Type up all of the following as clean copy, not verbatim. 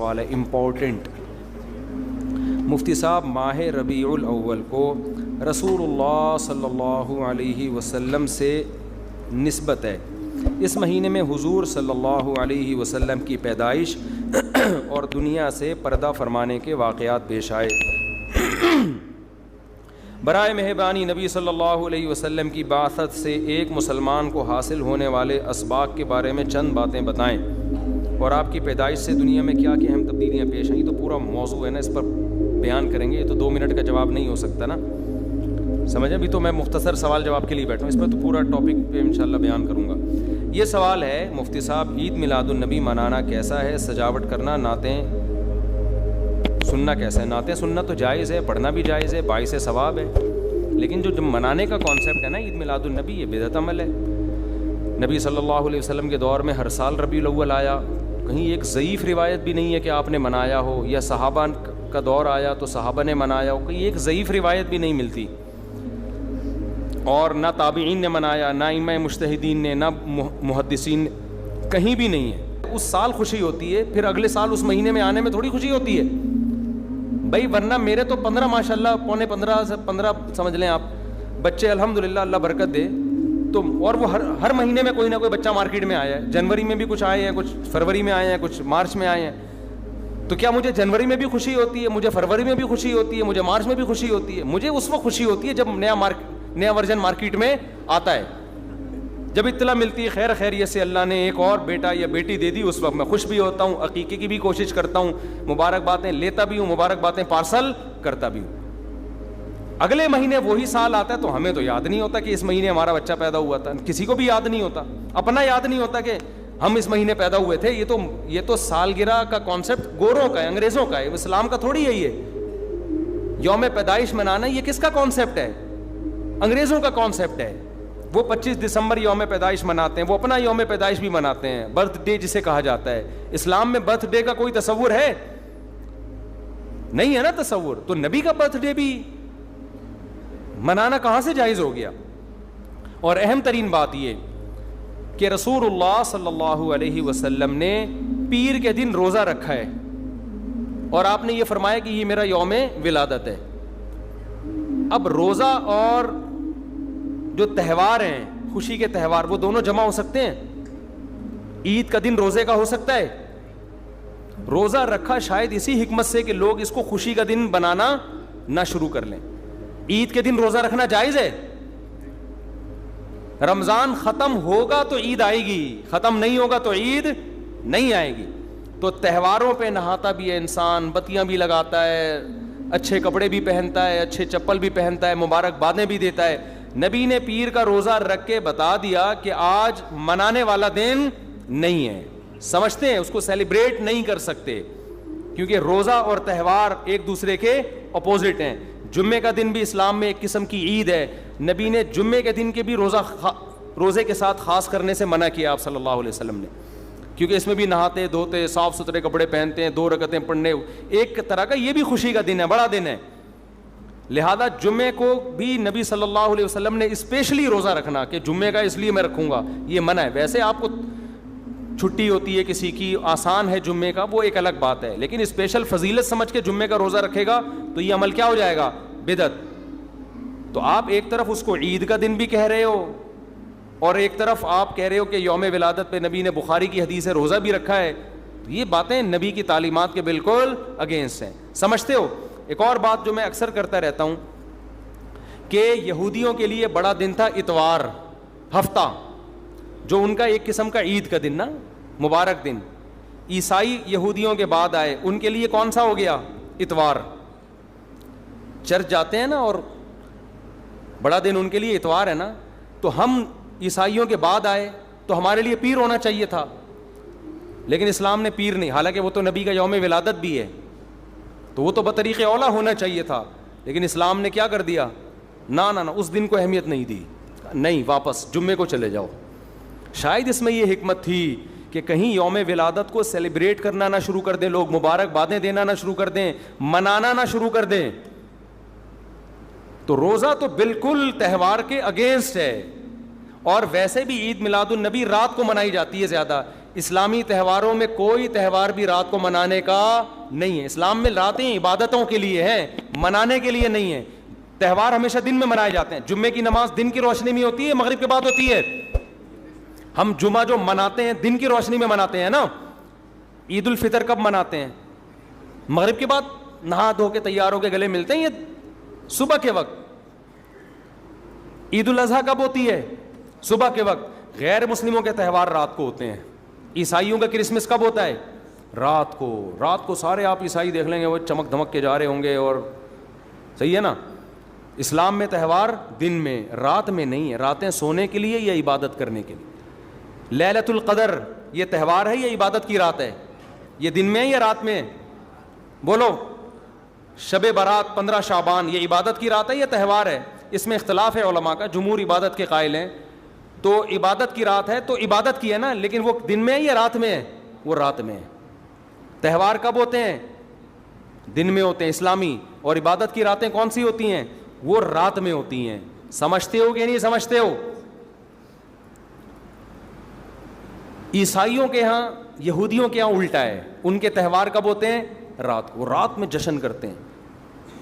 سوال ہے امپورٹنٹ. مفتی صاحب، ماہ ربیع الاول کو رسول اللہ صلی اللہ علیہ وسلم سے نسبت ہے. اس مہینے میں حضور صلی اللہ علیہ وسلم کی پیدائش اور دنیا سے پردہ فرمانے کے واقعات پیش آئے. برائے مہربانی نبی صلی اللہ علیہ وسلم کی بعثت سے ایک مسلمان کو حاصل ہونے والے اسباق کے بارے میں چند باتیں بتائیں، اور آپ کی پیدائش سے دنیا میں کیا کیا اہم تبدیلیاں پیش آئیں. تو پورا موضوع ہے نا، اس پر بیان کریں گے. یہ تو 2 منٹ کا جواب نہیں ہو سکتا نا، سمجھیں. ابھی تو میں مختصر سوال جواب کے لیے بیٹھا ہوں، اس پہ تو پورا ٹاپک پہ انشاءاللہ بیان کروں گا. یہ سوال ہے مفتی صاحب، عید میلاد النبی منانا کیسا ہے؟ سجاوٹ کرنا، نعتیں سننا کیسا ہے؟ نعتیں سننا تو جائز ہے، پڑھنا بھی جائز ہے، باعث ثواب ہے. لیکن جو منانے کا کانسیپٹ ہے نا عید میلاد النبی، یہ بدعت عمل ہے. نبی صلی اللہ علیہ وسلم کے دور میں ہر سال ربیع الاول آیا، کہیں ایک ضعیف روایت بھی نہیں ہے کہ آپ نے منایا ہو، یا صحابہ کا دور آیا تو صحابہ نے منایا ہو، کہیں ایک ضعیف روایت بھی نہیں ملتی. اور نہ تابعین نے منایا، نہ ائمہ مجتہدین نے، نہ محدثین نے، کہیں بھی نہیں ہے. اس سال خوشی ہوتی ہے، پھر اگلے سال اس مہینے میں آنے میں تھوڑی خوشی ہوتی ہے بھائی. ورنہ میرے تو 15 ماشاءاللہ، پونے 15 سے 15 سمجھ لیں آپ بچے الحمدللہ، اللہ برکت دے. تو اور وہ ہر مہینے میں کوئی نہ کوئی بچہ مارکیٹ میں آیا ہے. جنوری میں بھی کچھ آئے ہیں، کچھ فروری میں آئے ہیں، کچھ مارچ میں آئے ہیں. تو کیا مجھے جنوری میں بھی خوشی ہوتی ہے؟ مجھے فروری میں بھی خوشی ہوتی ہے؟ مجھے مارچ میں بھی خوشی ہوتی ہے؟ مجھے اس وقت خوشی ہوتی ہے جب نیا ورژن مارکیٹ میں آتا ہے، جب اطلاع ملتی ہے خیر خیریت سے اللہ نے ایک اور بیٹا یا بیٹی دے دی. اس وقت میں خوش بھی ہوتا ہوں، عقیقے کی بھی کوشش کرتا ہوں، مبارکبادیں لیتا بھی ہوں، مبارکبادیں پارسل کرتا بھی ہوں. اگلے مہینے وہی سال آتا ہے تو ہمیں تو یاد نہیں ہوتا کہ اس مہینے ہمارا بچہ پیدا ہوا تھا. کسی کو بھی یاد نہیں ہوتا، اپنا یاد نہیں ہوتا کہ ہم اس مہینے پیدا ہوئے تھے. یہ تو سالگرہ کا کانسیپٹ گوروں کا ہے، انگریزوں کا ہے، اسلام کا تھوڑی ہے. یہ یوم پیدائش منانا یہ کس کا کانسیپٹ ہے؟ انگریزوں کا کانسیپٹ ہے. وہ 25 دسمبر یوم پیدائش مناتے ہیں، وہ اپنا یوم پیدائش بھی مناتے ہیں، برتھ ڈے جسے کہا جاتا ہے. اسلام میں برتھ ڈے کا کوئی تصور ہے؟ نہیں ہے نا تصور. تو نبی کا برتھ ڈے بھی منانا کہاں سے جائز ہو گیا؟ اور اہم ترین بات یہ کہ رسول اللہ صلی اللہ علیہ وسلم نے پیر کے دن روزہ رکھا ہے، اور آپ نے یہ فرمایا کہ یہ میرا یوم ولادت ہے. اب روزہ اور جو تہوار ہیں، خوشی کے تہوار، وہ دونوں جمع ہو سکتے ہیں؟ عید کا دن روزے کا ہو سکتا ہے؟ روزہ رکھا شاید اسی حکمت سے کہ لوگ اس کو خوشی کا دن بنانا نہ شروع کر لیں. عید کے دن روزہ رکھنا جائز ہے. رمضان ختم ہوگا تو عید آئے گی، ختم نہیں ہوگا تو عید نہیں آئے گی. تو تہواروں پہ نہاتا بھی ہے انسان، بتیاں بھی لگاتا ہے، اچھے کپڑے بھی پہنتا ہے، اچھے چپل بھی پہنتا ہے، مبارکبادیں بھی دیتا ہے. نبی نے پیر کا روزہ رکھ کے بتا دیا کہ آج منانے والا دن نہیں ہے. سمجھتے ہیں؟ اس کو سیلیبریٹ نہیں کر سکتے، کیونکہ روزہ اور تہوار ایک دوسرے کے اپوزٹ ہیں. جمعے کا دن بھی اسلام میں ایک قسم کی عید ہے. نبی نے جمعے کے دن کے بھی روزے کے ساتھ خاص کرنے سے منع کیا آپ صلی اللہ علیہ وسلم نے، کیونکہ اس میں بھی نہاتے دھوتے، صاف ستھرے کپڑے پہنتے ہیں، 2 رکعتیں پڑھنے، ایک طرح کا یہ بھی خوشی کا دن ہے، بڑا دن ہے. لہذا جمعے کو بھی نبی صلی اللہ علیہ وسلم نے اسپیشلی روزہ رکھنا کہ جمعے کا اس لیے میں رکھوں گا، یہ منع ہے. ویسے آپ کو چھٹی ہوتی ہے کسی کی، آسان ہے جمعے کا، وہ ایک الگ بات ہے. لیکن اسپیشل فضیلت سمجھ کے جمعے کا روزہ رکھے گا تو یہ عمل کیا ہو جائے گا؟ بدعت. تو آپ ایک طرف اس کو عید کا دن بھی کہہ رہے ہو، اور ایک طرف آپ کہہ رہے ہو کہ یوم ولادت پہ نبی نے بخاری کی حدیث ہے روزہ بھی رکھا ہے. تو یہ باتیں نبی کی تعلیمات کے بالکل اگینسٹ ہیں. سمجھتے ہو؟ ایک اور بات جو میں اکثر کرتا رہتا ہوں کہ یہودیوں کے لیے بڑا دن تھا اتوار، ہفتہ، جو ان کا ایک قسم کا عید کا دن نا، مبارک دن. عیسائی یہودیوں کے بعد آئے، ان کے لیے کون سا ہو گیا؟ اتوار. چرچ جاتے ہیں نا، اور بڑا دن ان کے لیے اتوار ہے نا. تو ہم عیسائیوں کے بعد آئے تو ہمارے لیے پیر ہونا چاہیے تھا، لیکن اسلام نے پیر نہیں، حالانکہ وہ تو نبی کا یوم ولادت بھی ہے، تو وہ تو بطریق اولا ہونا چاہیے تھا. لیکن اسلام نے کیا کر دیا؟ نہ اس دن کو اہمیت نہیں دی، نہیں، واپس جمعے کو چلے جاؤ. شاید اس میں یہ حکمت تھی کہ کہیں یوم ولادت کو سیلیبریٹ کرنا نہ شروع کر دیں لوگ، مبارکبادیں دینا نہ شروع کر دیں، منانا نہ شروع کر دیں. تو روزہ تو بالکل تہوار کے اگینسٹ ہے. اور ویسے بھی عید میلاد النبی رات کو منائی جاتی ہے زیادہ. اسلامی تہواروں میں کوئی تہوار بھی رات کو منانے کا نہیں ہے. اسلام میں راتیں عبادتوں کے لیے ہیں, منانے کے لیے نہیں ہے. تہوار ہمیشہ دن میں منائے جاتے ہیں. جمعے کی نماز دن کی روشنی میں ہوتی ہے, مغرب کے بعد ہوتی ہے. ہم جمعہ جو مناتے ہیں دن کی روشنی میں مناتے ہیں نا. عید الفطر کب مناتے ہیں؟ مغرب کے بعد نہا دھو کے تیار ہو کے گلے ملتے ہیں, یہ صبح کے وقت. عید الاضحیٰ کب ہوتی ہے؟ صبح کے وقت. غیر مسلموں کے تہوار رات کو ہوتے ہیں. عیسائیوں کا کرسمس کب ہوتا ہے؟ رات کو. رات کو سارے آپ عیسائی دیکھ لیں گے وہ چمک دھمک کے جا رہے ہوں گے, اور صحیح ہے نا. اسلام میں تہوار دن میں, رات میں نہیں ہے. راتیں سونے کے لیے یا عبادت کرنے کے لیے. لیلۃ القدر یہ تہوار ہے یا عبادت کی رات ہے؟ یہ دن میں ہے یا رات میں؟ بولو. شب برات 15 شعبان یہ عبادت کی رات ہے یا تہوار ہے؟ اس میں اختلاف ہے علماء کا. جمہور عبادت کے قائل ہیں, تو عبادت کی رات ہے تو عبادت کی ہے نا, لیکن وہ دن میں ہے یا رات میں ہے؟ وہ رات میں ہے. تہوار کب ہوتے ہیں؟ دن میں ہوتے ہیں اسلامی. اور عبادت کی راتیں کون سی ہوتی ہیں؟ وہ رات میں ہوتی ہیں. سمجھتے ہو کہ نہیں سمجھتے ہو؟ عیسائیوں کے ہاں, یہودیوں کے ہاں الٹا ہے. ان کے تہوار کب ہوتے ہیں؟ رات کو. رات میں جشن کرتے ہیں.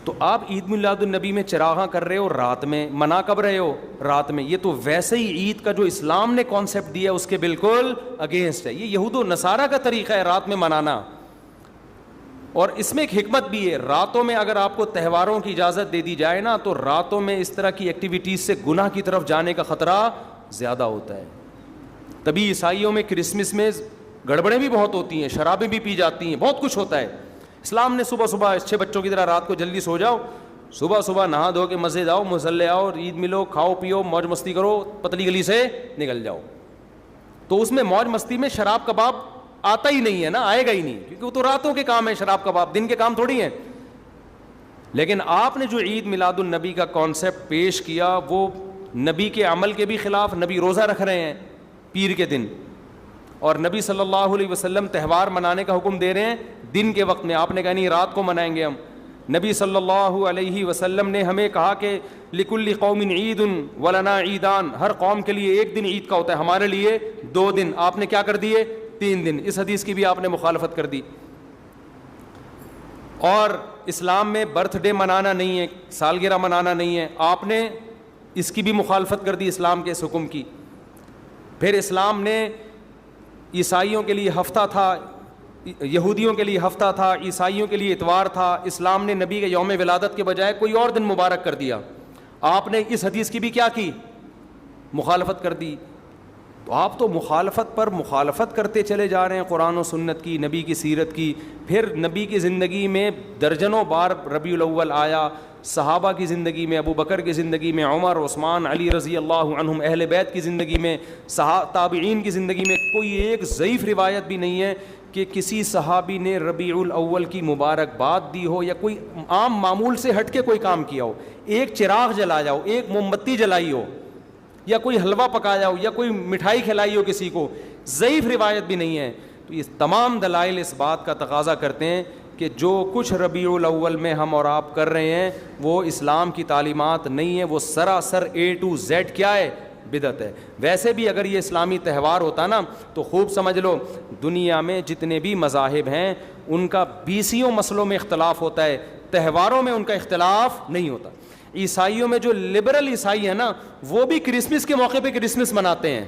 تو آپ عید میلاد النبی میں چراغاں کر رہے ہو رات میں, منا کب رہے ہو؟ رات میں. یہ تو ویسے ہی عید کا جو اسلام نے کانسیپٹ دیا اس کے بالکل اگینسٹ ہے. یہ یہود و نصارہ کا طریقہ ہے رات میں منانا. اور اس میں ایک حکمت بھی ہے. راتوں میں اگر آپ کو تہواروں کی اجازت دے دی جائے نا, تو راتوں میں اس طرح کی ایکٹیویٹیز سے گناہ کی طرف جانے کا خطرہ زیادہ ہوتا ہے. تبھی عیسائیوں میں کرسمس میں گڑبڑیں بھی بہت ہوتی ہیں, شرابیں بھی پی جاتی ہیں, بہت کچھ ہوتا ہے. اسلام نے صبح صبح اچھے بچوں کی طرح رات کو جلدی سو جاؤ, صبح صبح نہا دھو کے مسجد آؤ, مصلی آؤ, عید ملو, کھاؤ پیو, موج مستی کرو, پتلی گلی سے نکل جاؤ. تو اس میں موج مستی میں شراب کباب آتا ہی نہیں ہے نا, آئے گا ہی نہیں, کیونکہ وہ تو راتوں کے کام ہے. شراب کباب دن کے کام تھوڑی ہیں. لیکن آپ نے جو عید میلاد النبی کا کانسیپٹ پیش کیا وہ نبی کے عمل کے بھی خلاف. نبی روزہ رکھ رہے ہیں پیر کے دن, اور نبی صلی اللہ علیہ وسلم تہوار منانے کا حکم دے رہے ہیں دن کے وقت میں. آپ نے کہا نہیں رات کو منائیں گے ہم. نبی صلی اللہ علیہ وسلم نے ہمیں کہا کہ لکل قوم عید ولنا عیدان, ہر قوم کے لیے ایک دن عید کا ہوتا ہے, ہمارے لیے 2 دن. آپ نے کیا کر دیے؟ 3 دن. اس حدیث کی بھی آپ نے مخالفت کر دی. اور اسلام میں برتھ ڈے منانا نہیں ہے, سالگرہ منانا نہیں ہے. آپ نے اس کی بھی مخالفت کر دی, اسلام کے اس حکم کی. پھر اسلام نے عیسائیوں کے لیے ہفتہ تھا, یہودیوں کے لیے ہفتہ تھا, عیسائیوں کے لیے اتوار تھا. اسلام نے نبی کے یوم ولادت کے بجائے کوئی اور دن مبارک کر دیا. آپ نے اس حدیث کی بھی کیا کی؟ مخالفت کر دی. تو آپ تو مخالفت پر مخالفت کرتے چلے جا رہے ہیں, قرآن و سنت کی, نبی کی سیرت کی. پھر نبی کی زندگی میں درجنوں بار ربیع الاول آیا, صحابہ کی زندگی میں, ابو بکر کی زندگی میں, عمر, عثمان, علی رضی اللہ عنہم, اہل بیت کی زندگی میں, تابعین کی زندگی میں کوئی ایک ضعیف روایت بھی نہیں ہے کہ کسی صحابی نے ربیع الاول کی مبارکباد دی ہو یا کوئی عام معمول سے ہٹ کے کوئی کام کیا ہو. ایک چراغ جلایا ہو, ایک موم بتی جلائی ہو, یا کوئی حلوہ پکایا ہو, یا کوئی مٹھائی کھلائی ہو کسی کو, ضعیف روایت بھی نہیں ہے. تو یہ تمام دلائل اس بات کا تقاضا کرتے ہیں کہ جو کچھ ربیع الاول میں ہم اور آپ کر رہے ہیں وہ اسلام کی تعلیمات نہیں ہے, وہ سراسر A to Z کیا ہے؟ بدعت ہے. ویسے بھی اگر یہ اسلامی تہوار ہوتا نا تو خوب سمجھ لو دنیا میں جتنے بھی مذاہب ہیں ان کا 20 مسئلوں میں اختلاف ہوتا ہے, تہواروں میں ان کا اختلاف نہیں ہوتا. عیسائیوں میں جو لبرل عیسائی ہیں نا وہ بھی کرسمس کے موقع پہ کرسمس مناتے ہیں,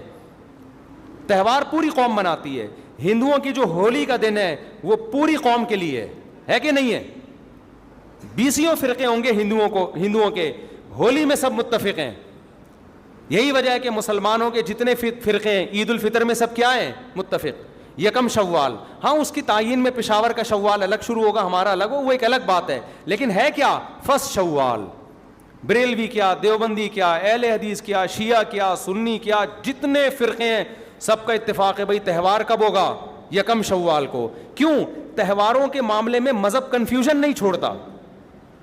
تہوار پوری قوم مناتی ہے. ہندوؤں کی جو ہولی کا دن ہے وہ پوری قوم کے لیے ہے کہ نہیں ہے؟ 20 فرقے ہوں گے ہندوؤں کے, ہولی میں سب متفق ہیں. یہی وجہ ہے کہ مسلمانوں کے جتنے فرقے ہیں عید الفطر میں سب کیا ہیں؟ متفق. یکم شوال, ہاں اس کی تعین میں پشاور کا شوال الگ شروع ہوگا, ہمارا الگ ہو, وہ ایک الگ بات ہے, لیکن ہے کیا؟ فرسٹ شوال. بریلوی کیا, دیوبندی کیا, اہل حدیث کیا, شیعہ کیا, سنی کیا, جتنے فرقے ہیں سب کا اتفاق ہے بھائی تہوار کب ہوگا؟ یکم شوال کو. کیوں؟ تہواروں کے معاملے میں مذہب کنفیوژن نہیں چھوڑتا,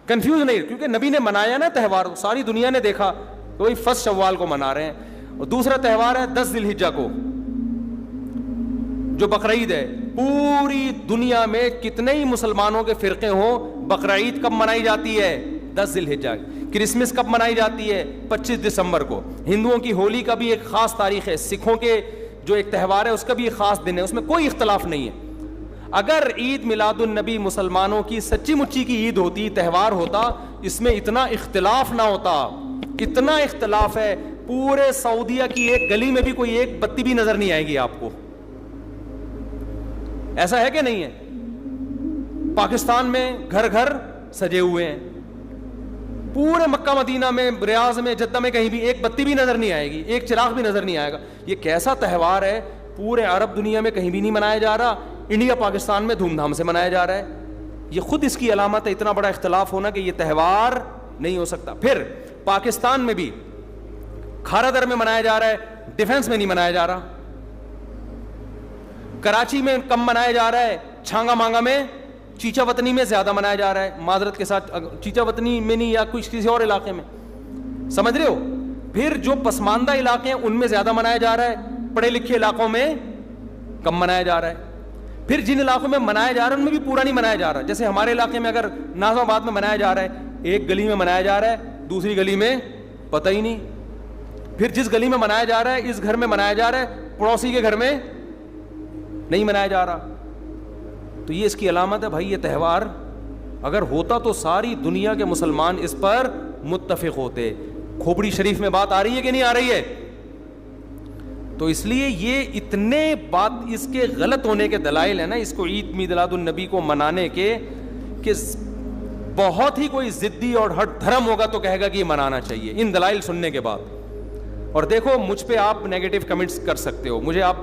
کنفیوز نہیں, کیونکہ نبی نے منایا نا تہوار, ساری دنیا نے دیکھا تو وہی فرسٹ شوال کو منا رہے ہیں. اور دوسرا تہوار ہے 10 ذی الحجہ کو جو بقرعید ہے. پوری دنیا میں کتنے ہی مسلمانوں کے فرقے ہوں, بقرعید کب منائی جاتی ہے؟ 10 ذی الحجہ. کرسمس کب منائی جاتی ہے؟ 25 دسمبر کو. ہندوؤں کی ہولی کا بھی ایک خاص تاریخ ہے. سکھوں کے جو ایک تہوار ہے اس کا بھی ایک خاص دن ہے, اس میں کوئی اختلاف نہیں ہے. اگر عید میلاد النبی مسلمانوں کی سچی مچی کی عید ہوتی, تہوار ہوتا, اس میں اتنا اختلاف نہ ہوتا. اتنا اختلاف ہے, پورے سعودیہ کی ایک گلی میں بھی کوئی ایک بتی بھی نظر نہیں آئے گی آپ کو. ایسا ہے کہ نہیں ہے؟ پاکستان میں گھر گھر سجے ہوئے ہیں, پورے مکہ مدینہ میں, ریاض میں, جدہ میں کہیں بھی ایک بتی بھی نظر نہیں آئے گی, ایک چراغ بھی نظر نہیں آئے گا. یہ کیسا تہوار ہے, پورے عرب دنیا میں کہیں بھی نہیں منایا جا رہا, انڈیا پاکستان میں دھوم دھام سے منایا جا رہا ہے. یہ خود اس کی علامت ہے, اتنا بڑا اختلاف ہونا کہ یہ تہوار نہیں ہو سکتا. پھر پاکستان میں بھی کھارا در میں منایا جا رہا ہے, ڈیفنس میں نہیں منایا جا رہا. کراچی میں کم منایا جا رہا ہے, چھانگا مانگا میں, چیچا وطنی میں زیادہ منایا جا رہا ہے. معذرت کے ساتھ, چیچا وطنی میں نہیں, یا کسی اور علاقے میں, سمجھ رہے ہو. پھر جو پسماندہ علاقے ہیں ان میں زیادہ منایا جا رہا ہے, پڑھے لکھے علاقوں میں کم منایا جا رہا ہے. پھر جن علاقوں میں منایا جا رہا ہے ان میں بھی پورا نہیں منایا جا رہا. جیسے ہمارے علاقے میں اگر ناظم آباد میں منایا جا رہا ہے, ایک گلی میں منایا جا رہا ہے, دوسری گلی میں پتہ ہی نہیں. پھر جس گلی میں منایا جا رہا ہے, اس گھر میں منایا جا رہا ہے, پڑوسی کے گھر میں نہیں منایا جا رہا. تو یہ اس کی علامت ہے بھائی, یہ تہوار اگر ہوتا تو ساری دنیا کے مسلمان اس پر متفق ہوتے. کھوپڑی شریف میں بات آ رہی ہے کہ نہیں آ رہی ہے؟ تو اس لیے یہ اتنے بات اس کے غلط ہونے کے دلائل ہیں نا, اس کو عید میلاد النبی کو منانے کے, کہ بہت ہی کوئی ضدی اور ہٹ دھرم ہوگا تو کہے گا کہ یہ منانا چاہیے ان دلائل سننے کے بعد. اور دیکھو مجھ پہ آپ نیگیٹو کمنٹس کر سکتے ہو, مجھے آپ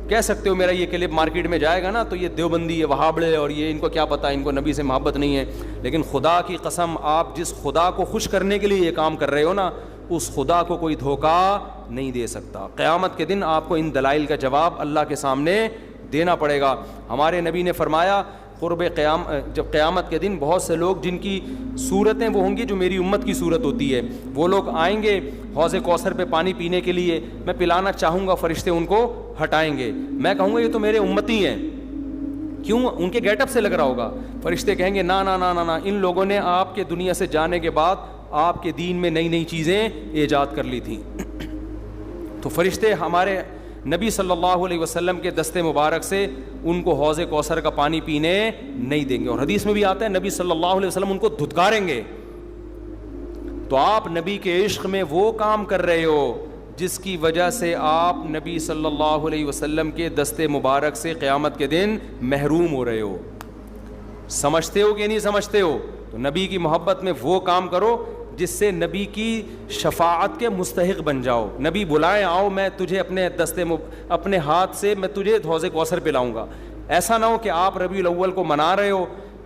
کہہ سکتے ہو میرا یہ کلپ مارکیٹ میں جائے گا نا تو یہ دیوبندی, یہ وہابڑے, اور یہ ان کو کیا پتہ, ان کو نبی سے محبت نہیں ہے. لیکن خدا کی قسم, آپ جس خدا کو خوش کرنے کے لیے یہ کام کر رہے ہو نا, اس خدا کو کوئی دھوکہ نہیں دے سکتا. قیامت کے دن آپ کو ان دلائل کا جواب اللہ کے سامنے دینا پڑے گا. ہمارے نبی نے فرمایا قرب جب قیامت کے دن بہت سے لوگ جن کی صورتیں وہ ہوں گی جو میری امت کی صورت ہوتی ہے, وہ لوگ آئیں گے حوض کوثر پہ پانی پینے کے لیے. میں پلانا چاہوں گا, فرشتے ان کو ہٹائیں گے. میں کہوں گا یہ تو میرے امتی ہیں, کیوں؟ ان کے گیٹ اپ سے لگ رہا ہوگا. فرشتے کہیں گے نا نا نا نا نا, ان لوگوں نے آپ کے دنیا سے جانے کے بعد آپ کے دین میں نئی نئی چیزیں ایجاد کر لی تھیں. تو فرشتے ہمارے نبی صلی اللہ علیہ وسلم کے دستے مبارک سے ان کو حوض کوثر کا پانی پینے نہیں دیں گے. اور حدیث میں بھی آتا ہے نبی صلی اللہ علیہ وسلم ان کو دھتکاریں گے. تو آپ نبی کے عشق میں وہ کام کر رہے ہو جس کی وجہ سے آپ نبی صلی اللہ علیہ وسلم کے دستے مبارک سے قیامت کے دن محروم ہو رہے ہو. سمجھتے ہو کہ نہیں سمجھتے ہو؟ تو نبی کی محبت میں وہ کام کرو جس سے نبی کی شفاعت کے مستحق بن جاؤ. نبی بلائیں, آؤ میں تجھے اپنے ہاتھ سے میں تجھے حوض کوثر پلاؤں گا. ایسا نہ ہو کہ آپ ربیع الاول کو منا رہے ہو,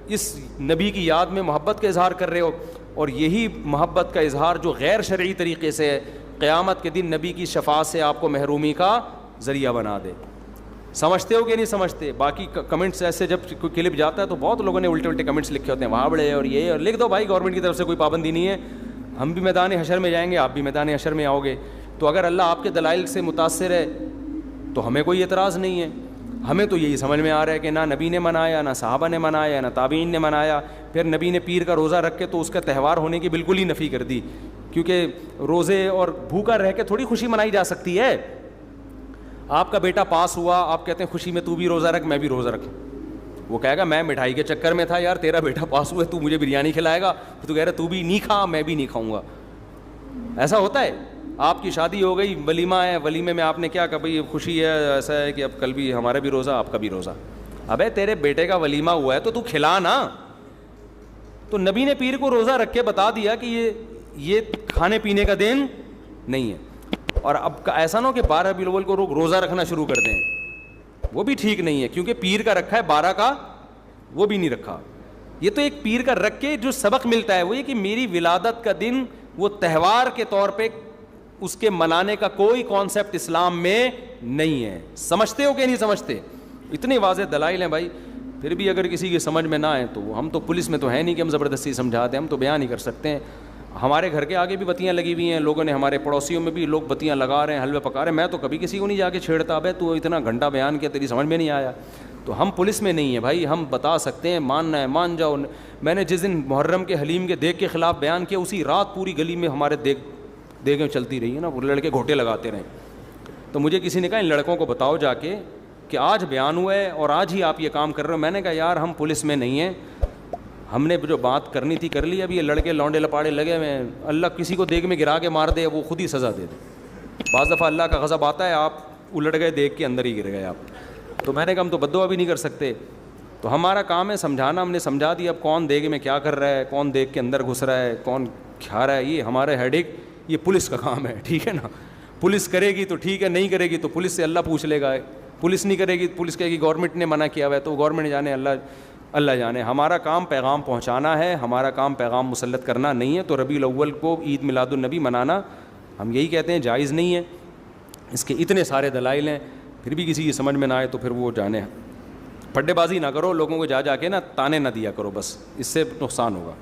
اس نبی کی یاد میں محبت کا اظہار کر رہے ہو, اور یہی محبت کا اظہار جو غیر شرعی طریقے سے ہے, قیامت کے دن نبی کی شفاعت سے آپ کو محرومی کا ذریعہ بنا دے. سمجھتے ہو کہ نہیں سمجھتے؟ باقی کمنٹس ایسے جب کوئی کلپ جاتا ہے تو بہت لوگوں نے الٹے کمنٹس لکھے ہوتے ہیں, وہاں بڑے اور یہ, اور لکھ دو بھائی, گورنمنٹ کی طرف سے کوئی پابندی نہیں ہے. ہم بھی میدان حشر میں جائیں گے, آپ بھی میدان حشر میں آؤ گے. تو اگر اللہ آپ کے دلائل سے متاثر ہے تو ہمیں کوئی اعتراض نہیں ہے. ہمیں تو یہی سمجھ میں آ رہا ہے کہ نہ نبی نے منایا, نہ صحابہ نے منایا, نہ تابعین نے منایا. پھر نبی نے پیر کا روزہ رکھ کے تو اس کا تہوار ہونے کی بالکل ہی نفی کر دی, کیونکہ روزے اور بھوکا رہ کے تھوڑی خوشی منائی جا سکتی ہے. آپ کا بیٹا پاس ہوا, آپ کہتے ہیں خوشی میں تو بھی روزہ رکھ, میں بھی روزہ رکھوں. وہ کہے گا میں مٹھائی کے چکر میں تھا یار, تیرا بیٹا پاس ہوا ہے, تو مجھے بریانی کھلائے گا, تو کہہ رہا تو بھی نہیں کھا, میں بھی نہیں کھاؤں گا. ایسا ہوتا ہے. آپ کی شادی ہو گئی, ولیمہ ہے, ولیمے میں آپ نے کیا کہا بھائی خوشی ہے, ایسا ہے کہ اب کل بھی ہمارا بھی روزہ, آپ کا بھی روزہ. ابے تیرے بیٹے کا ولیمہ ہوا ہے تو کھلا نا. تو نبی نے پیر کو روزہ رکھ کے بتا دیا کہ یہ کھانے پینے کا دن نہیں ہے. اور اب ایسا نہ ہو کہ 12 ربیع الاول کو روزہ رکھنا شروع کر دیں, وہ بھی ٹھیک نہیں ہے, کیونکہ پیر کا رکھا ہے, 12 کا وہ بھی نہیں رکھا. یہ تو ایک پیر کا رکھ کے جو سبق ملتا ہے وہ یہ کہ میری ولادت کا دن وہ تہوار کے طور پہ اس کے منانے کا کوئی کانسیپٹ اسلام میں نہیں ہے. سمجھتے ہو کہ نہیں سمجھتے؟ اتنے واضح دلائل ہیں بھائی. پھر بھی اگر کسی کی سمجھ میں نہ آئے تو ہم تو پولیس میں تو ہے نہیں کہ ہم زبردستی سمجھا دیں, ہم تو بیان ہی کر سکتے ہیں. ہمارے گھر کے آگے بھی بتیاں لگی ہوئی ہیں, لوگوں نے, ہمارے پڑوسیوں میں بھی لوگ بتیاں لگا رہے ہیں, حلوے پکا رہے ہیں. میں تو کبھی کسی کو نہیں جا کے چھیڑتا, بھائی تو اتنا گھنٹہ بیان کیا, تیری سمجھ میں نہیں آیا. تو ہم پولیس میں نہیں ہیں بھائی, ہم بتا سکتے ہیں, ماننا ہے مان جاؤ. میں نے جس دن محرم کے حلیم کے دیگ کے خلاف بیان کیا, اسی رات پوری گلی میں ہمارے دیگیں چلتی رہی ہیں نا, وہ لڑکے گھوٹے لگاتے رہے. تو مجھے کسی نے کہا ان لڑکوں کو بتاؤ جا کے کہ آج بیان ہوا ہے اور آج ہی آپ یہ کام کر رہے ہو. میں نے کہا یار ہم پولیس میں نہیں ہیں, ہم نے جو بات کرنی تھی کر لی, اب یہ لڑکے لونڈے لپاڑے لگے ہوئے ہیں, اللہ کسی کو دیگ میں گرا کے مار دے وہ خود ہی سزا دے دے. بعض دفعہ اللہ کا غضب آتا ہے, آپ الٹ گئے دیکھ کے اندر ہی گر گئے آپ. تو میں نے کہا ہم تو بد دعا بھی نہیں کر سکتے, تو ہمارا کام ہے سمجھانا. ہم نے سمجھا دیا, اب کون دیگ میں کیا کر رہا ہے, کون دیگ کے اندر گھس رہا ہے, کون کھا رہا ہے, یہ ہمارے ہیڈ ایک, یہ پولیس کا کام ہے, ٹھیک ہے نا. پولیس کرے گی تو ٹھیک ہے, نہیں کرے گی تو پولیس سے اللہ پوچھ لے گا. پولیس نہیں کرے گی, پولیس کہے گی گورنمنٹ نے منع کیا ہوا ہے, تو گورنمنٹ جانے, اللہ جانے. ہمارا کام پیغام پہنچانا ہے, ہمارا کام پیغام مسلط کرنا نہیں ہے. تو ربیع الاول کو عید میلاد النبی منانا ہم یہی کہتے ہیں جائز نہیں ہے. اس کے اتنے سارے دلائل ہیں, پھر بھی کسی کی سمجھ میں نہ آئے تو پھر وہ جانے. پڈے بازی نہ کرو, لوگوں کو جا کے نا تانے نہ دیا کرو, بس اس سے نقصان ہوگا.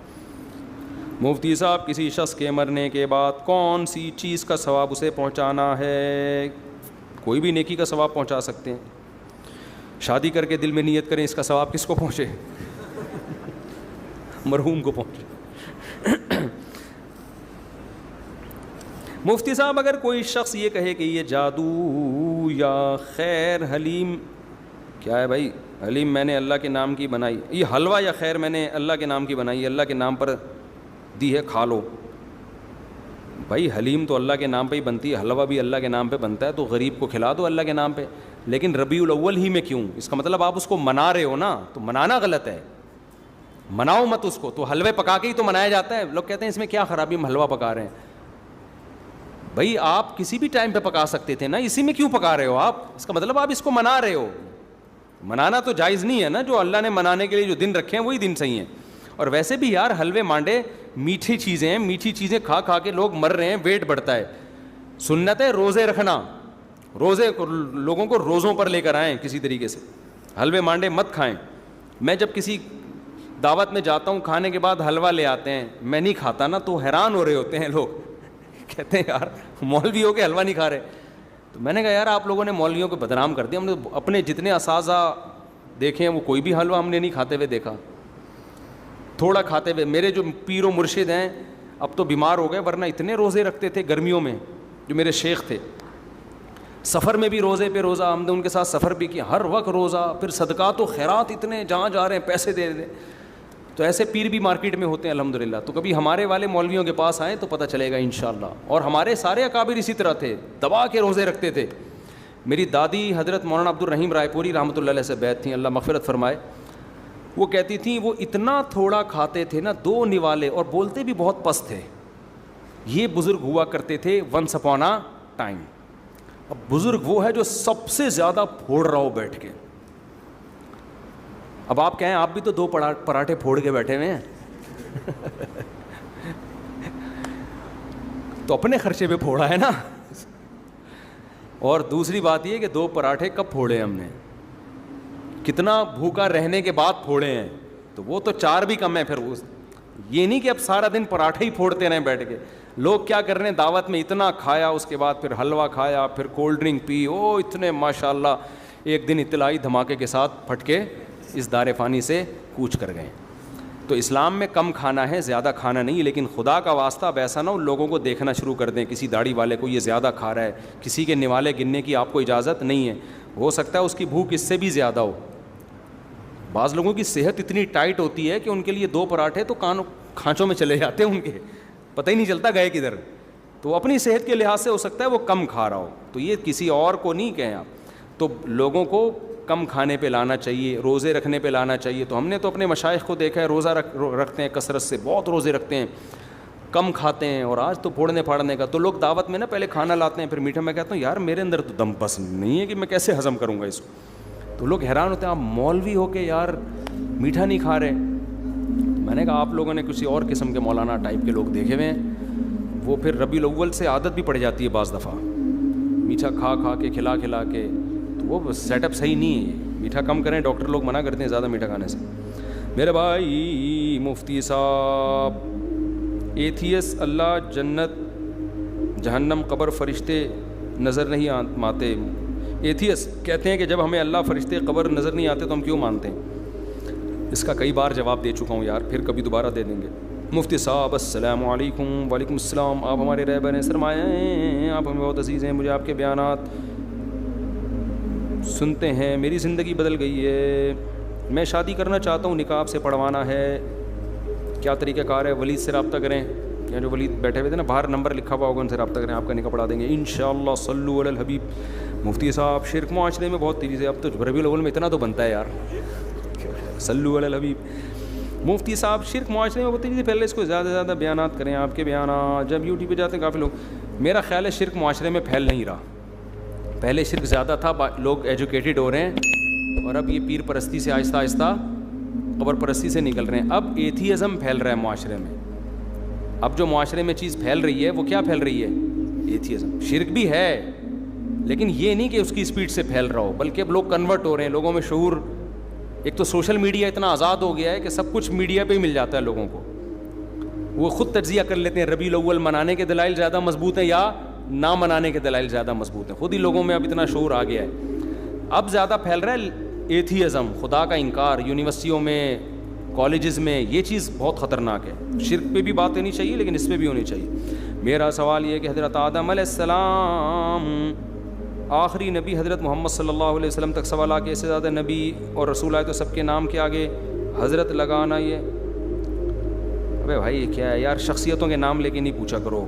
مفتی صاحب, کسی شخص کے مرنے کے بعد کون سی چیز کا ثواب اسے پہنچانا ہے؟ کوئی بھی نیکی کا ثواب پہنچا سکتے ہیں. شادی کر کے دل میں نیت کریں, اس کا ثواب کس کو پہنچے؟ مرحوم کو پہنچے. مفتی صاحب, اگر کوئی شخص یہ کہے کہ یہ جادو یا خیر حلیم, کیا ہے بھائی حلیم میں نے اللہ کے نام کی بنائی, یہ حلوہ یا خیر میں نے اللہ کے نام کی بنائی, اللہ کے نام پر دی ہے, کھا لو. بھائی حلیم تو اللہ کے نام پہ ہی بنتی ہے, حلوہ بھی اللہ کے نام پہ بنتا ہے, تو غریب کو کھلا دو اللہ کے نام پہ. لیکن ربیع الاول ہی میں کیوں؟ اس کا مطلب آپ اس کو منا رہے ہو نا, تو منانا غلط ہے, مناؤ مت اس کو. تو حلوے پکا کے ہی تو منایا جاتا ہے. لوگ کہتے ہیں اس میں کیا خرابی, ہم حلوہ پکا رہے ہیں. بھائی آپ کسی بھی ٹائم پہ پکا سکتے تھے نا, اسی میں کیوں پکا رہے ہو آپ؟ اس کا مطلب آپ اس کو منا رہے ہو. منانا تو جائز نہیں ہے نا, جو اللہ نے منانے کے لیے جو دن رکھے ہیں وہی دن صحیح ہیں. اور ویسے بھی یار حلوے مانڈے میٹھی چیزیں ہیں, میٹھی چیزیں کھا کھا کے لوگ مر رہے ہیں, ویٹ بڑھتا ہے. سنت ہے روزے رکھنا, روزے لوگوں کو روزوں پر لے کر آئیں کسی طریقے سے, حلوے مانڈے مت کھائیں. میں جب کسی دعوت میں جاتا ہوں, کھانے کے بعد حلوہ لے آتے ہیں, میں نہیں کھاتا نا, تو حیران ہو رہے ہوتے ہیں لوگ, کہتے ہیں یار مولوی ہو کے حلوہ نہیں کھا رہے. تو میں نے کہا یار آپ لوگوں نے مولویوں کو بدنام کر دیا. ہم نے اپنے جتنے اساتذہ دیکھے ہیں وہ کوئی بھی حلوہ ہم نے نہیں کھاتے ہوئے دیکھا, تھوڑا کھاتے ہوئے. میرے جو پیر و مرشد ہیں اب تو بیمار ہو گئے, ورنہ اتنے روزے رکھتے تھے گرمیوں میں. جو میرے شیخ تھے, سفر میں بھی روزے پہ روزہ, ہم نے ان کے ساتھ سفر بھی کیا, ہر وقت روزہ. پھر صدقات و خیرات اتنے, جہاں جا رہے ہیں پیسے دے دیں. تو ایسے پیر بھی مارکیٹ میں ہوتے ہیں الحمدللہ. تو کبھی ہمارے والے مولویوں کے پاس آئیں تو پتہ چلے گا انشاءاللہ. اور ہمارے سارے اکابر اسی طرح تھے, دبا کے روزے رکھتے تھے. میری دادی حضرت مولانا عبد الرحیم رائے پوری رحمۃ اللہ علیہ سے بیعت تھیں, اللہ مغفرت فرمائے. وہ کہتی تھیں وہ اتنا تھوڑا کھاتے تھے نا, 2 نوالے, اور بولتے بھی بہت پست تھے. یہ بزرگ ہوا کرتے تھے ونس اپون اے ٹائم. اب بزرگ وہ ہے جو سب سے زیادہ پھوڑ رہا ہو بیٹھ کے. اب آپ کہیں آپ بھی تو 2 پراٹھے پھوڑ کے بیٹھے ہوئے ہیں, تو اپنے خرچے پہ پھوڑا ہے نا. اور دوسری بات یہ کہ 2 پراٹھے کب پھوڑے ہم نے, کتنا بھوکا رہنے کے بعد پھوڑے ہیں, تو وہ تو 4 بھی کم ہے. پھر یہ نہیں کہ اب سارا دن پراٹھے ہی پھوڑتے رہیں بیٹھ کے. لوگ کیا کر رہے ہیں, دعوت میں اتنا کھایا, اس کے بعد پھر حلوہ کھایا, پھر کولڈ ڈرنک پی, او اتنے ماشاءاللہ ایک دن اطلاعی دھماکے کے ساتھ پھٹ کے اس دار فانی سے کوچ کر گئے. تو اسلام میں کم کھانا ہے, زیادہ کھانا نہیں. لیکن خدا کا واسطہ اب ایسا نہ ہو لوگوں کو دیکھنا شروع کر دیں, کسی داڑھی والے کو یہ زیادہ کھا رہا ہے, کسی کے نوالے گننے کی آپ کو اجازت نہیں ہے. ہو سکتا ہے اس کی بھوک اس سے بھی زیادہ ہو. بعض لوگوں کی صحت اتنی ٹائٹ ہوتی ہے کہ ان کے لیے 2 پراٹھے تو کھانچوں میں چلے جاتے ہیں, ان کے پتہ ہی نہیں چلتا گئے کدھر. تو اپنی صحت کے لحاظ سے ہو سکتا ہے وہ کم کھا رہا ہو, تو یہ کسی اور کو نہیں کہیں آپ. تو لوگوں کو کم کھانے پہ لانا چاہیے, روزے رکھنے پہ لانا چاہیے. تو ہم نے تو اپنے مشائخ کو دیکھا ہے روزہ رکھتے ہیں کثرت سے, بہت روزے رکھتے ہیں, کم کھاتے ہیں. اور آج تو پھوڑنے پھاڑنے کا, تو لوگ دعوت میں نا پہلے کھانا لاتے ہیں, پھر میٹھا. میں کہتا ہوں یار میرے اندر تو دم بس نہیں ہے کہ میں کیسے ہضم کروں گا اس کو. تو لوگ حیران ہوتے ہیں آپ مولوی ہو کے یار میٹھا نہیں کھا رہے. میں نے کہا آپ لوگوں نے کسی اور قسم کے مولانا ٹائپ کے لوگ دیکھے ہوئے ہیں, وہ پھر ربیع الاول سے عادت بھی پڑ جاتی ہے بعض دفعہ, میٹھا کھا کھا کے کھلا کے. تو وہ سیٹ اپ صحیح نہیں ہے. میٹھا کم کریں, ڈاکٹر لوگ منع کرتے ہیں زیادہ میٹھا کھانے سے. میرے بھائی مفتی صاحب, ایتھیس اللہ جنت جہنم قبر فرشتے نظر نہیں آتے. ایتھیس کہتے ہیں کہ جب ہمیں اللہ فرشتے قبر نظر نہیں آتے تو ہم کیوں مانتے ہیں؟ اس کا کئی بار جواب دے چکا ہوں یار, پھر کبھی دوبارہ دے دیں گے. مفتی صاحب السلام علیکم. وعلیکم السلام. آپ ہمارے رہبر ہیں, سرمایہ ہیں, آپ ہمیں بہت عزیز ہیں. مجھے آپ کے بیانات سنتے ہیں میری زندگی بدل گئی ہے, میں شادی کرنا چاہتا ہوں, نکاح سے پڑھوانا ہے, کیا طریقہ کار ہے؟ ولید سے رابطہ کریں, یا جو ولید بیٹھے ہوئے تھے نا باہر نمبر لکھا ہوا ہوگا, ان سے رابطہ کریں, آپ کا نکاح پڑھا دیں گے انشاءاللہ. صلو علی الحبیب. مفتی صاحب شرک معاشرے میں بہت تیزی سے, اب تو ربیع الاول میں اتنا تو بنتا ہے یار, صلو علی الحبیب. مفتی صاحب شرک معاشرے میں بہت تیزی سے پھیل رہا ہے, اس کو زیادہ سے زیادہ بیانات کریں, آپ کے بیانات جب یوٹیوب پہ جاتے ہیں کافی لوگ. میرا خیال ہے شرک معاشرے میں پھیل نہیں رہا, پہلے شرک زیادہ تھا, لوگ ایجوکیٹڈ ہو رہے ہیں, اور اب یہ پیر پرستی سے آہستہ آہستہ قبر پرستی سے نکل رہے ہیں. اب ایتھیزم پھیل رہا ہے معاشرے میں. اب جو معاشرے میں چیز پھیل رہی ہے وہ کیا پھیل رہی ہے؟ ایتھیزم. شرک بھی ہے لیکن یہ نہیں کہ اس کی اسپیڈ سے پھیل رہا ہو, بلکہ اب لوگ کنورٹ ہو رہے ہیں, لوگوں میں شعور. ایک تو سوشل میڈیا اتنا آزاد ہو گیا ہے کہ سب کچھ میڈیا پہ ہی مل جاتا ہے لوگوں کو, وہ خود تجزیہ کر لیتے ہیں ربیع الاول منانے کے دلائل زیادہ مضبوط ہیں یا نہ منانے کے دلائل زیادہ مضبوط ہیں. خود ہی لوگوں میں اب اتنا شعور آ گیا ہے. اب زیادہ پھیل رہا ہے ایتھیزم, خدا کا انکار. یونیورسٹیوں میں, کالجز میں یہ چیز بہت خطرناک ہے. شرک پہ بھی بات ہونی چاہیے لیکن اس پہ بھی ہونی چاہیے. میرا سوال یہ ہے کہ حضرت آدم علیہ السلام آخری نبی, حضرت محمد صلی اللہ علیہ وسلم تک سوال آ کے اس سے زیادہ نبی اور رسول آئے تو سب کے نام کے آگے حضرت لگانا, یہ ابے بھائی یہ کیا ہے یار؟ شخصیتوں کے نام لے کے نہیں پوچھا کرو.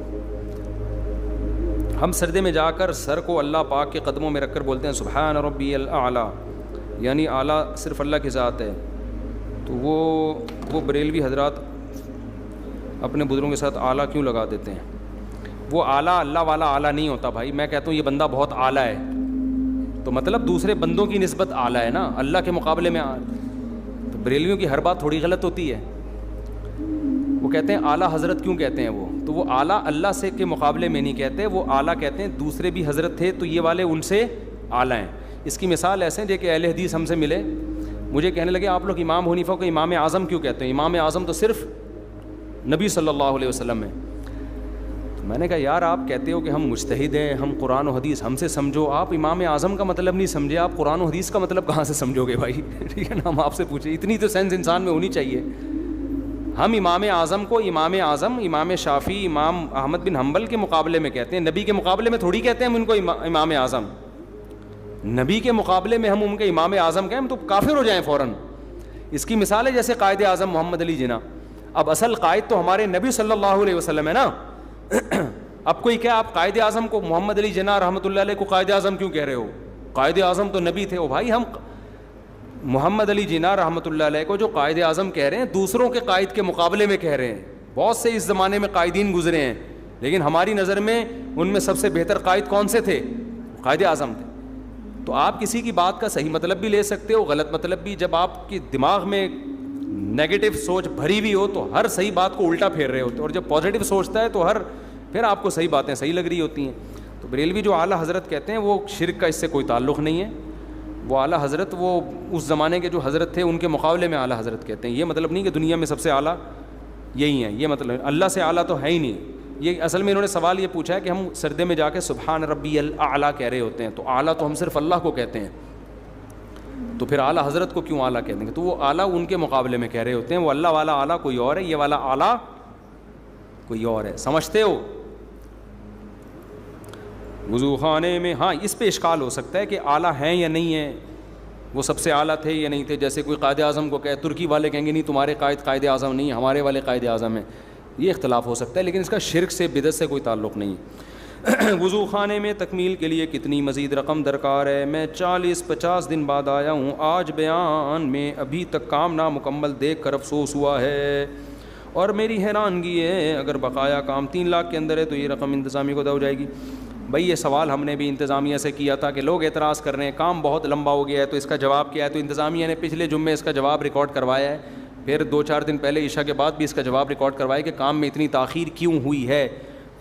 ہم سجدے میں جا کر سر کو اللہ پاک کے قدموں میں رکھ کر بولتے ہیں سبحان ربی الاعلیٰ, یعنی اعلیٰ صرف اللہ کی ذات ہے. تو وہ بریلوی حضرات اپنے بزرگوں کے ساتھ اعلیٰ کیوں لگا دیتے ہیں؟ وہ اعلیٰ اللہ والا اعلیٰ نہیں ہوتا بھائی. میں کہتا ہوں یہ بندہ بہت اعلیٰ ہے, تو مطلب دوسرے بندوں کی نسبت اعلیٰ ہے نا, اللہ کے مقابلے میں. تو بریلویوں کی ہر بات تھوڑی غلط ہوتی ہے. وہ کہتے ہیں اعلیٰ حضرت کیوں کہتے ہیں وہ؟ تو وہ اعلیٰ اللہ سے کے مقابلے میں نہیں کہتے, وہ اعلیٰ کہتے ہیں دوسرے بھی حضرت تھے تو یہ والے ان سے اعلیٰ ہیں. اس کی مثال ایسے ہیں کہ اہل حدیث ہم سے ملے, مجھے کہنے لگے آپ لوگ امام حنیفہ کو امام اعظم کیوں کہتے ہیں؟ امام اعظم تو صرف نبی صلی اللہ علیہ وسلم ہے. تو میں نے کہا یار آپ کہتے ہو کہ ہم مجتہد ہیں, ہم قرآن و حدیث ہم سے سمجھو, آپ امام اعظم کا مطلب نہیں سمجھے, آپ قرآن و حدیث کا مطلب کہاں سے سمجھو گے بھائی؟ ٹھیک ہے نا, ہم آپ سے پوچھیں, اتنی تو سینس انسان میں ہونی چاہیے. ہم امام اعظم کو امام اعظم, امام شافعی, امام احمد بن حنبل کے مقابلے میں کہتے ہیں, نبی کے مقابلے میں تھوڑی کہتے ہیں ہم ان کو امام اعظم. نبی کے مقابلے میں ہم ان کے امام اعظم کہیں ہم تو کافر ہو جائیں فوراً. اس کی مثال ہے جیسے قائد اعظم محمد علی جناح. اب اصل قائد تو ہمارے نبی صلی اللہ علیہ وسلم ہے نا. اب کوئی کیا آپ قائد اعظم کو محمد علی جناح رحمۃ اللہ علیہ کو قائد اعظم کیوں کہہ رہے ہو؟ قائد اعظم تو نبی تھے. او بھائی ہم محمد علی جناح رحمۃ اللہ علیہ کو جو قائد اعظم کہہ رہے ہیں دوسروں کے قائد کے مقابلے میں کہہ رہے ہیں. بہت سے اس زمانے میں قائدین گزرے ہیں لیکن ہماری نظر میں ان میں سب سے بہتر قائد کون سے تھے؟ قائد اعظم تھے. تو آپ کسی کی بات کا صحیح مطلب بھی لے سکتے ہو, غلط مطلب بھی. جب آپ کی دماغ میں نیگیٹو سوچ بھری ہوئی ہو تو ہر صحیح بات کو الٹا پھیر رہے ہوتے, اور جب پازیٹیو سوچتا ہے تو پھر آپ کو صحیح باتیں صحیح لگ رہی ہوتی ہیں. تو بریلوی جو اعلیٰ حضرت کہتے ہیں وہ شرک کا اس سے کوئی تعلق نہیں ہے. وہ اعلیٰ حضرت وہ اس زمانے کے جو حضرت تھے ان کے مقابلے میں اعلیٰ حضرت کہتے ہیں. یہ مطلب نہیں کہ دنیا میں سب سے اعلیٰ یہی ہیں, یہ مطلب اللہ سے اعلیٰ تو ہے ہی نہیں. یہ اصل میں انہوں نے سوال یہ پوچھا ہے کہ ہم سردے میں جا کے سبحان ربی الاعلیٰ کہہ رہے ہوتے ہیں, تو اعلیٰ تو ہم صرف اللہ کو کہتے ہیں, تو پھر اعلیٰ حضرت کو کیوں اعلیٰ کہتے ہیں؟ تو وہ اعلیٰ ان کے مقابلے میں کہہ رہے ہوتے ہیں. وہ اللہ والا اعلیٰ کوئی اور ہے, یہ والا اعلیٰ کوئی اور ہے. سمجھتے ہو؟ وضو خانے میں ہاں اس پہ اشکال ہو سکتا ہے کہ اعلیٰ ہیں یا نہیں ہیں, وہ سب سے اعلیٰ تھے یا نہیں تھے. جیسے کوئی قائد اعظم کو کہے, ترکی والے کہیں گے نہیں تمہارے قائد اعظم نہیں, ہمارے والے قائد اعظم ہیں. یہ اختلاف ہو سکتا ہے لیکن اس کا شرک سے بدعت سے کوئی تعلق نہیں. وضو خانے میں تکمیل کے لیے کتنی مزید رقم درکار ہے؟ میں 40-50 دن بعد آیا ہوں, آج بیان میں ابھی تک کام نامکمل دیکھ کر افسوس ہوا ہے اور میری حیرانگی ہے اگر بقایا کام 3 لاکھ کے اندر ہے تو یہ رقم انتظامیہ کو ادا ہو جائے گی. بھائی یہ سوال ہم نے بھی انتظامیہ سے کیا تھا کہ لوگ اعتراض کر رہے ہیں کام بہت لمبا ہو گیا ہے, تو اس کا جواب کیا ہے؟ تو انتظامیہ نے پچھلے جمعے اس کا جواب ریکارڈ کروایا ہے, پھر 2-4 دن پہلے عشاء کے بعد بھی اس کا جواب ریکارڈ کروایا کہ کام میں اتنی تاخیر کیوں ہوئی ہے.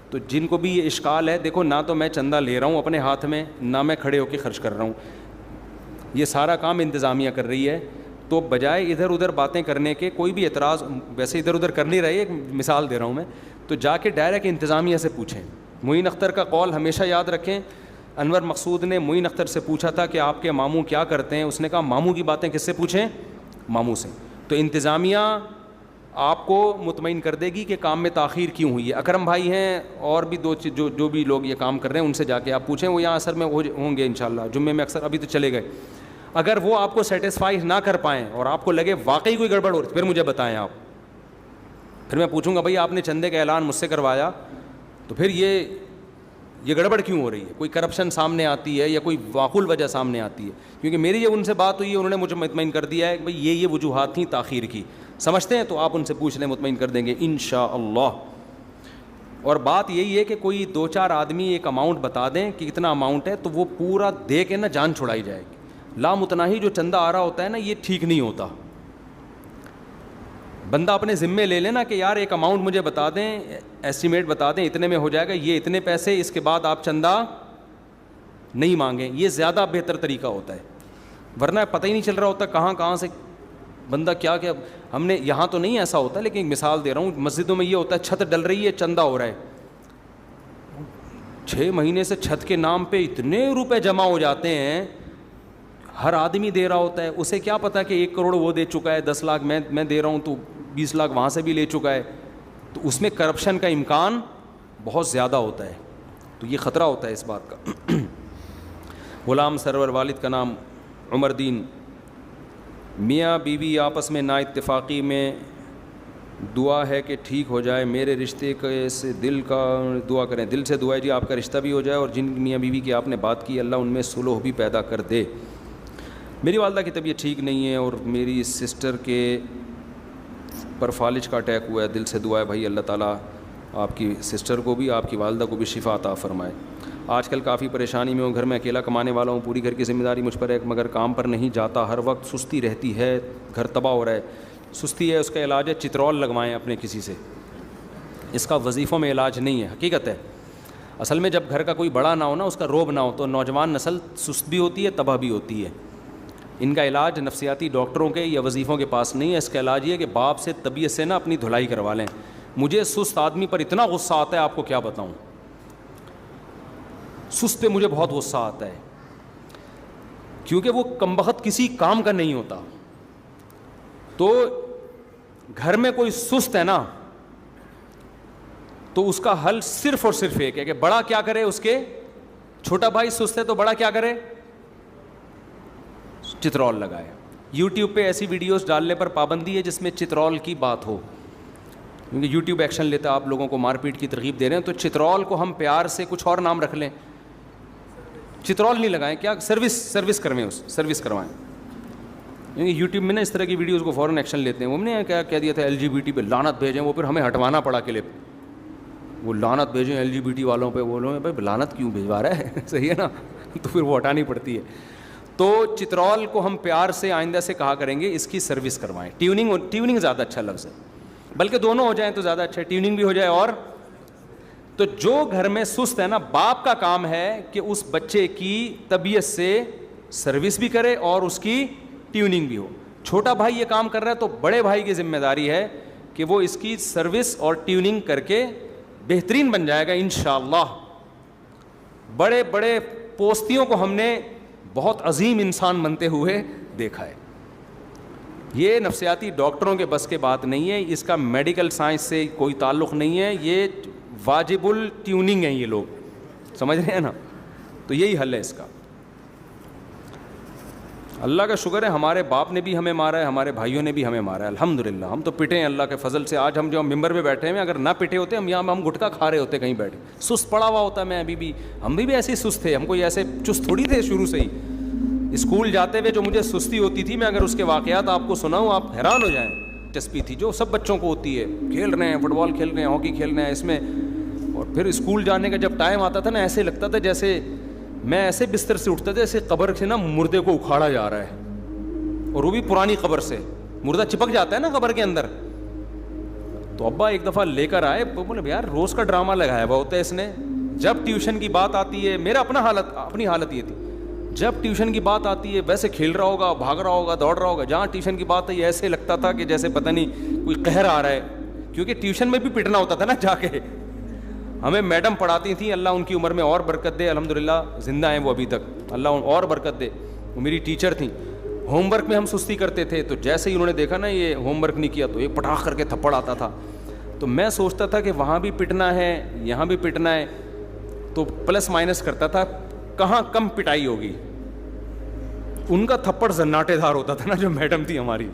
تو جن کو بھی یہ اشکال ہے, دیکھو نہ تو میں چندہ لے رہا ہوں اپنے ہاتھ میں, نہ میں کھڑے ہو کے خرچ کر رہا ہوں, یہ سارا کام انتظامیہ کر رہی ہے. تو بجائے ادھر ادھر باتیں کرنے کے, کوئی بھی اعتراض ویسے ادھر ادھر کر نہیں رہی, ایک مثال دے رہا ہوں میں, تو جا کے ڈائریکٹ انتظامیہ سے پوچھیں. معین اختر کا قول ہمیشہ یاد رکھیں. انور مقصود نے معین اختر سے پوچھا تھا کہ آپ کے ماموں کیا کرتے ہیں, اس نے کہا ماموں کی باتیں کس سے پوچھیں؟ ماموں سے. تو انتظامیہ آپ کو مطمئن کر دے گی کہ کام میں تاخیر کیوں ہوئی ہے. اکرم بھائی ہیں اور بھی جو بھی لوگ یہ کام کر رہے ہیں ان سے جا کے آپ پوچھیں, وہ یہاں اثر میں ہوں گے انشاءاللہ, جمعے میں اکثر, ابھی تو چلے گئے. اگر وہ آپ کو سیٹسفائی نہ کر پائیں اور آپ کو لگے واقعی کوئی گڑبڑ ہو رہی, پھر مجھے بتائیں آپ, پھر میں پوچھوں گا بھائی آپ نے چندے کا اعلان مجھ سے کروایا تو پھر یہ گڑبڑ کیوں ہو رہی ہے, کوئی کرپشن سامنے آتی ہے یا کوئی معقول وجہ سامنے آتی ہے. کیونکہ میری جب ان سے بات ہوئی ہے انہوں نے مجھے مطمئن کر دیا ہے کہ بھائی یہ وجوہات تھیں تاخیر کی, سمجھتے ہیں, تو آپ ان سے پوچھ لیں, مطمئن کر دیں گے انشاءاللہ. اور بات یہی ہے کہ کوئی 2-4 آدمی ایک اماؤنٹ بتا دیں کہ اتنا اماؤنٹ ہے, تو وہ پورا دے کے نا جان چھڑائی جائے گی. لامتناہی جو چندہ آ رہا ہوتا ہے نا, یہ ٹھیک نہیں ہوتا. بندہ اپنے ذمے لے لینا کہ یار ایک اماؤنٹ مجھے بتا دیں, ایسٹیمیٹ بتا دیں, اتنے میں ہو جائے گا, یہ اتنے پیسے, اس کے بعد آپ چندہ نہیں مانگیں. یہ زیادہ بہتر طریقہ ہوتا ہے, ورنہ پتہ ہی نہیں چل رہا ہوتا کہاں سے بندہ کیا. ہم نے یہاں تو نہیں ایسا ہوتا, لیکن مثال دے رہا ہوں, مسجدوں میں یہ ہوتا ہے چھت ڈل رہی ہے, چندہ ہو رہا ہے, 6 مہینے سے چھت کے نام پہ اتنے روپے جمع ہو جاتے ہیں, ہر آدمی دے رہا ہوتا ہے. اسے کیا پتا کہ 1 کروڑ وہ دے چکا ہے, 10 لاکھ میں دے رہا ہوں, تو 20 لاکھ وہاں سے بھی لے چکا ہے. تو اس میں کرپشن کا امکان بہت زیادہ ہوتا ہے, تو یہ خطرہ ہوتا ہے اس بات کا. غلام سرور, والد کا نام عمر دین. میاں بیوی آپس میں نا اتفاقی میں, دعا ہے کہ ٹھیک ہو جائے میرے رشتے کے سے, دل کا دعا کریں, دل سے دعا ہے جی آپ کا رشتہ بھی ہو جائے, اور جن میاں بیوی کی آپ نے بات کی اللہ ان میں صلح بھی پیدا کر دے. میری والدہ کی طبیعت ٹھیک نہیں ہے اور میری سسٹر کے پر فالج کا اٹیک ہوا ہے, دل سے دعا ہے بھائی اللہ تعالیٰ آپ کی سسٹر کو بھی, آپ کی والدہ کو بھی شفا عطا فرمائے. آج کل کافی پریشانی میں ہوں, گھر میں اکیلا کمانے والا ہوں, پوری گھر کی ذمہ داری مجھ پر ہے, مگر کام پر نہیں جاتا, ہر وقت سستی رہتی ہے, گھر تباہ ہو رہا ہے. سستی ہے, اس کا علاج ہے چترول لگوائیں اپنے کسی سے, اس کا وظیفوں میں علاج نہیں ہے, حقیقت ہے. اصل میں جب گھر کا کوئی بڑا نہ ہو نا, اس کا روب نہ ہو, تو نوجوان نسل سست بھی ہوتی ہے, تباہ بھی ہوتی ہے. ان کا علاج نفسیاتی ڈاکٹروں کے یا وظیفوں کے پاس نہیں ہے, اس کا علاج یہ ہے کہ باپ سے طبیعت سے نا اپنی دھلائی کروا لیں. مجھے سست آدمی پر اتنا غصہ آتا ہے, آپ کو کیا بتاؤں, سست پہ مجھے بہت غصہ آتا ہے, کیونکہ وہ کمبخت کسی کام کا نہیں ہوتا. تو گھر میں کوئی سست ہے نا, تو اس کا حل صرف اور صرف ایک ہے کہ بڑا کیا کرے, اس کے چھوٹا بھائی سست ہے تو بڑا کیا کرے, چترول لگائے. یوٹیوب پہ ایسی ویڈیوز ڈالنے پر پابندی ہے جس میں چترول کی بات ہو, کیونکہ یوٹیوب ایکشن لیتا ہے, آپ لوگوں کو مار پیٹ کی ترغیب دے رہے ہیں. تو چترول کو ہم پیار سے کچھ اور نام رکھ لیں, چترول نہیں لگائیں, کیا سروس کروائیں, سروس کروائیں. کیونکہ یوٹیوب میں نا اس طرح کی ویڈیوز کو فوراً ایکشن لیتے ہیں. وہ نے کیا کہہ دیا تھا LGBT پہ لعنت بھیجیں, وہ پھر ہمیں ہٹوانا پڑا کلپ, وہ لعنت بھیجیں LGBT والوں پہ. وہ لوگ بھائی لعنت کیوں بھیجوا رہا ہے, صحیح ہے نا, تو پھر وہ ہٹانی پڑتی ہے. تو چترول کو ہم پیار سے آئندہ سے کہا کریں گے اس کی سروس کروائیں. ٹیوننگ زیادہ اچھا لفظ ہے, بلکہ دونوں ہو جائیں تو زیادہ اچھا ہے, ٹیوننگ بھی ہو جائے. اور تو جو گھر میں سست ہے نا, باپ کا کام ہے کہ اس بچے کی طبیعت سے سروس بھی کرے اور اس کی ٹیوننگ بھی ہو. چھوٹا بھائی یہ کام کر رہا ہے تو بڑے بھائی کی ذمہ داری ہے کہ وہ اس کی سروس اور ٹیوننگ کر کے بہترین بن جائے گا انشاءاللہ. بڑے بڑے پوستیوں کو ہم نے بہت عظیم انسان بنتے ہوئے دیکھا ہے. یہ نفسیاتی ڈاکٹروں کے بس کے بات نہیں ہے, اس کا میڈیکل سائنس سے کوئی تعلق نہیں ہے, یہ واجب الٹیوننگ ہیں یہ لوگ, سمجھ رہے ہیں نا. تو یہی حل ہے اس کا. اللہ کا شکر ہے ہمارے باپ نے بھی ہمیں مارا ہے, ہمارے بھائیوں نے بھی ہمیں مارا ہے, الحمدللہ. ہم تو پٹے ہیں اللہ کے فضل سے. آج ہم جو ممبر پہ بیٹھے ہیں, اگر نہ پٹے ہوتے ہم یہاں ہم گٹکا کھا رہے ہوتے کہیں بیٹھے. سست پڑا ہوا ہوتا میں ابھی بھی, ہم بھی ایسے سست تھے, ہم کوئی ایسے چست تھوڑی تھے شروع سے ہی. اسکول جاتے ہوئے جو مجھے سستی ہوتی تھی, میں اگر اس کے واقعات آپ کو سناؤں آپ حیران ہو جائیں. دلچسپی تھی جو سب بچوں کو ہوتی ہے, کھیل رہے ہیں, فٹ بال کھیل رہے ہیں, ہاکی کھیل رہے ہیں اس میں. اور پھر اسکول جانے کا جب ٹائم آتا تھا نا, ایسے لگتا تھا جیسے میں ایسے بستر سے اٹھتا تھا جیسے قبر سے نا مردے کو اکھاڑا جا رہا ہے, اور وہ بھی پرانی قبر سے. مردہ چپک جاتا ہے نا قبر کے اندر. تو ابا ایک دفعہ لے کر آئے, بولے یار روز کا ڈرامہ لگایا ہوا ہوتا ہے اس نے. جب ٹیوشن کی بات آتی ہے, میرا اپنی حالت یہ تھی, جب ٹیوشن کی بات آتی ہے ویسے کھیل رہا ہوگا, بھاگ رہا ہوگا, دوڑ رہا ہوگا. جہاں ٹیوشن کی بات ہے ایسے لگتا تھا کہ جیسے پتہ نہیں کوئی قہر آ رہا ہے, کیونکہ ٹیوشن میں بھی پٹنا ہوتا تھا نا جا کے. ہمیں میڈم پڑھاتی تھیں, اللہ ان کی عمر میں اور برکت دے, الحمدللہ زندہ ہیں وہ ابھی تک, اللہ اور برکت دے. وہ میری ٹیچر تھیں. ہوم ورک میں ہم سستی کرتے تھے, تو جیسے ہی انہوں نے دیکھا نا یہ ہوم ورک نہیں کیا تو ایک پٹاخ کر کے تھپڑ آتا تھا. تو میں سوچتا تھا کہ وہاں بھی پٹنا ہے یہاں بھی پٹنا ہے, تو پلس مائنس کرتا تھا کہاں کم پٹائی ہوگی. ان کا تھپڑ زناٹے دار ہوتا تھا نا جو میڈم تھی ہماری,